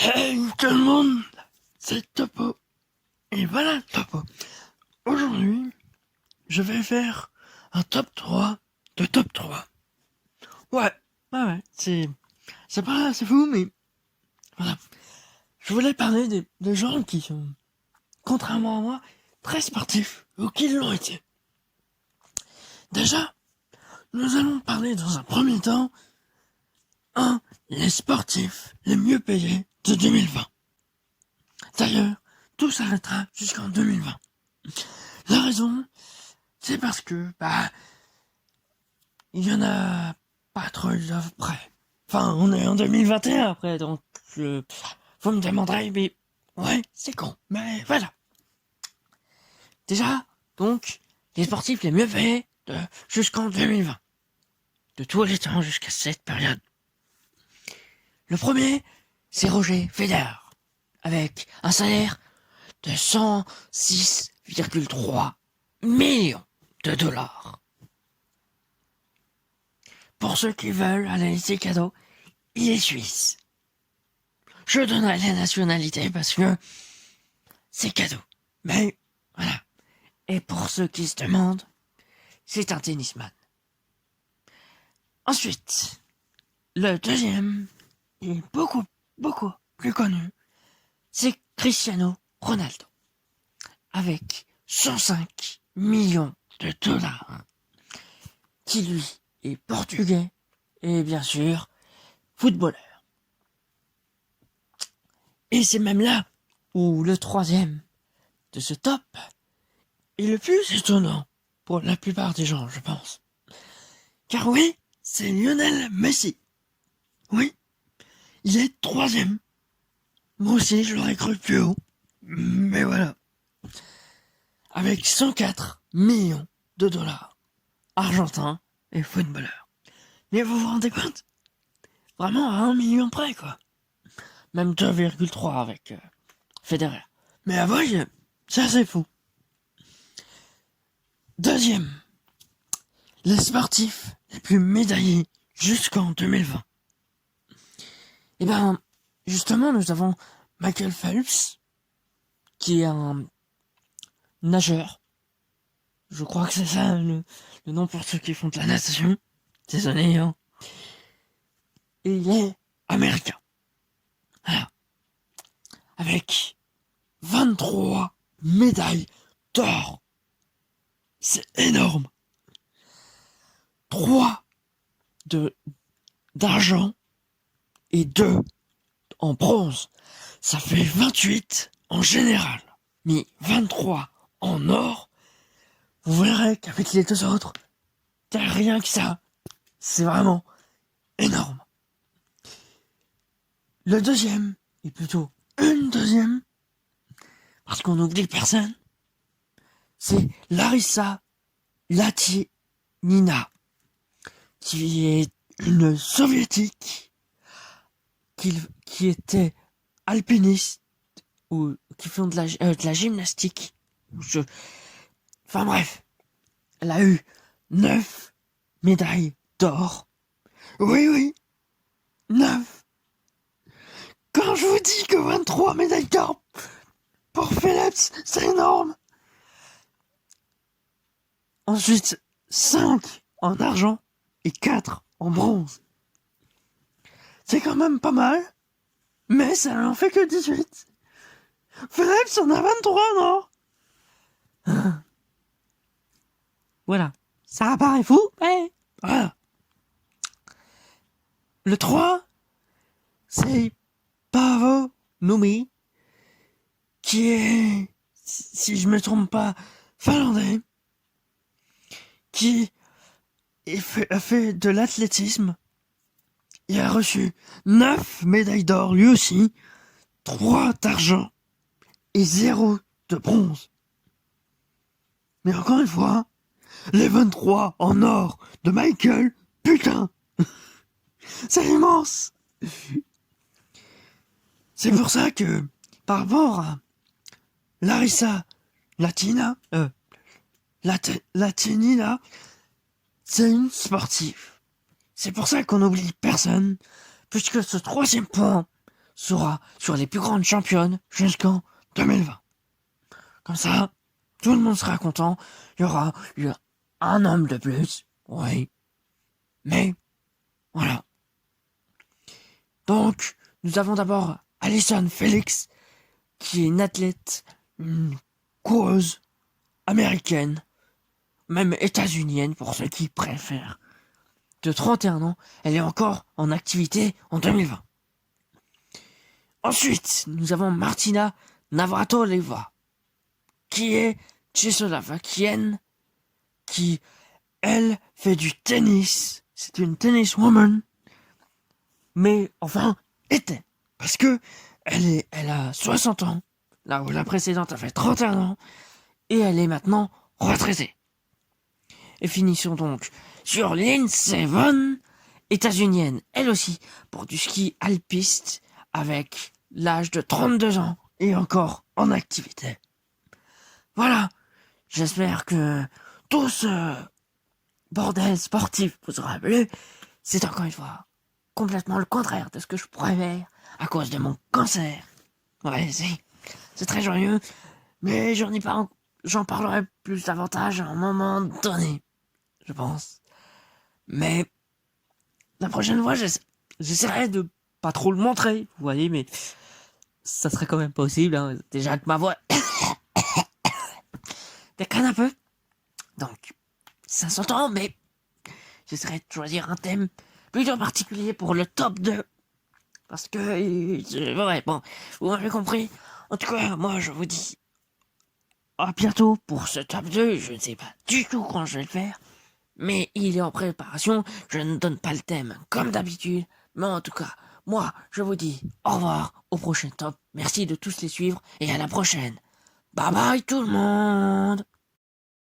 Hey tout le monde, c'est Topo. Et voilà Topo. Aujourd'hui, je vais faire un top 3 de top 3. Ouais, c'est pas, c'est fou, mais voilà. Je voulais parler des gens qui sont, contrairement à moi, très sportifs, ou qui l'ont été. Déjà, nous allons parler dans un premier temps, les sportifs les mieux payés de 2020. D'ailleurs, tout s'arrêtera jusqu'en 2020. La raison, c'est parce que, il y en a pas trop près. Enfin, on est en 2021 après, donc, vous me demanderez, mais, ouais, c'est con, mais voilà. Déjà, donc, les sportifs les mieux payés jusqu'en 2020. De tous les temps jusqu'à cette période. Le premier, c'est Roger Federer, avec un salaire de 106,3 millions de dollars. Pour ceux qui veulent analyser cadeau, il est suisse. Je donnerai la nationalité parce que c'est cadeau. Mais voilà. Et pour ceux qui se demandent, c'est un tennisman. Ensuite, le deuxième est beaucoup plus connu. C'est Cristiano Ronaldo. Avec 105 millions de dollars. Qui lui est portugais et bien sûr footballeur. Et c'est même là où le troisième de ce top est le plus étonnant pour la plupart des gens, je pense. Car oui, c'est Lionel Messi. Oui, il est troisième. Moi aussi, je l'aurais cru plus haut. Mais voilà. Avec 104 millions de dollars. Argentin et footballeur. Mais vous vous rendez compte? Vraiment à 1 million près, quoi. Même 2,3 avec Federer. Mais avant, ça c'est fou. Deuxième, les sportifs les plus médaillés jusqu'en 2020. Eh ben, justement, nous avons Michael Phelps, qui est un nageur. Je crois que c'est ça le nom pour ceux qui font de la natation. Désolé, hein. Et il est américain. Voilà. Avec 23 médailles d'or. C'est énorme. 3 d'argent et 2 en bronze. Ça fait 28 en général. Mais 23 en or, vous verrez qu'avec les deux autres, t'as rien que ça. C'est vraiment énorme. Le deuxième, et plutôt une deuxième, parce qu'on n'oublie personne, c'est Larissa Latinina, qui est une soviétique qui était alpiniste ou qui font de la gymnastique. Enfin bref, elle a eu 9 médailles d'or. Oui, 9. Quand je vous dis que 23 médailles d'or pour Phelps, c'est énorme. Ensuite, 5 en argent et 4 en bronze. C'est quand même pas mal, mais ça n'en fait que 18. Phelps en a 23, non? Voilà. Ça paraît fou, mais voilà. Le 3, c'est Paavo Nurmi, qui est, si je me trompe pas, finlandais, qui a fait de l'athlétisme. Il a reçu 9 médailles d'or lui aussi, 3 d'argent et 0 de bronze. Mais encore une fois, les 23 en or de Michael, putain, c'est immense. C'est pour ça que, par rapport à Larissa Latinina, c'est une sportive. C'est pour ça qu'on n'oublie personne, puisque ce troisième point sera sur les plus grandes championnes jusqu'en 2020. Comme ça, tout le monde sera content. Il y aura eu un homme de plus. Oui. Mais, voilà. Donc, nous avons d'abord Allyson Felix, qui est une athlète, une coureuse américaine, même états-unienne pour ceux qui préfèrent. De 31 ans, elle est encore en activité en 2020. Ensuite, nous avons Martina Navratilova, qui est tchécoslovaquienne, qui, elle, fait du tennis. C'est une tenniswoman. Mais, enfin, était. Parce que, elle a 60 ans, là où la précédente a fait 31 ans, et elle est maintenant retraitée. Et finissons donc sur Lindsey Vonn, états-unienne, elle aussi, pour du ski alpiste, avec l'âge de 32 ans, et encore en activité. Voilà, j'espère que tout ce bordel sportif vous aura plu. C'est encore une fois complètement le contraire de ce que je préfère à cause de mon cancer. Ouais, c'est très joyeux, mais j'en parlerai plus davantage à un moment donné, je pense. Mais la prochaine fois, j'essaierai de pas trop le montrer, vous voyez, mais ça serait quand même possible, hein. Déjà que ma voix déconne un peu, donc ça s'entend, mais j'essaierai de choisir un thème plutôt particulier pour le top 2. Parce que, ouais, bon, vous m'avez compris. En tout cas, moi, je vous dis à bientôt pour ce top 2. Je ne sais pas du tout quand je vais le faire, mais il est en préparation. Je ne donne pas le thème comme d'habitude, mais en tout cas, moi, je vous dis au revoir au prochain top. Merci de tous les suivre et à la prochaine. Bye bye tout le monde.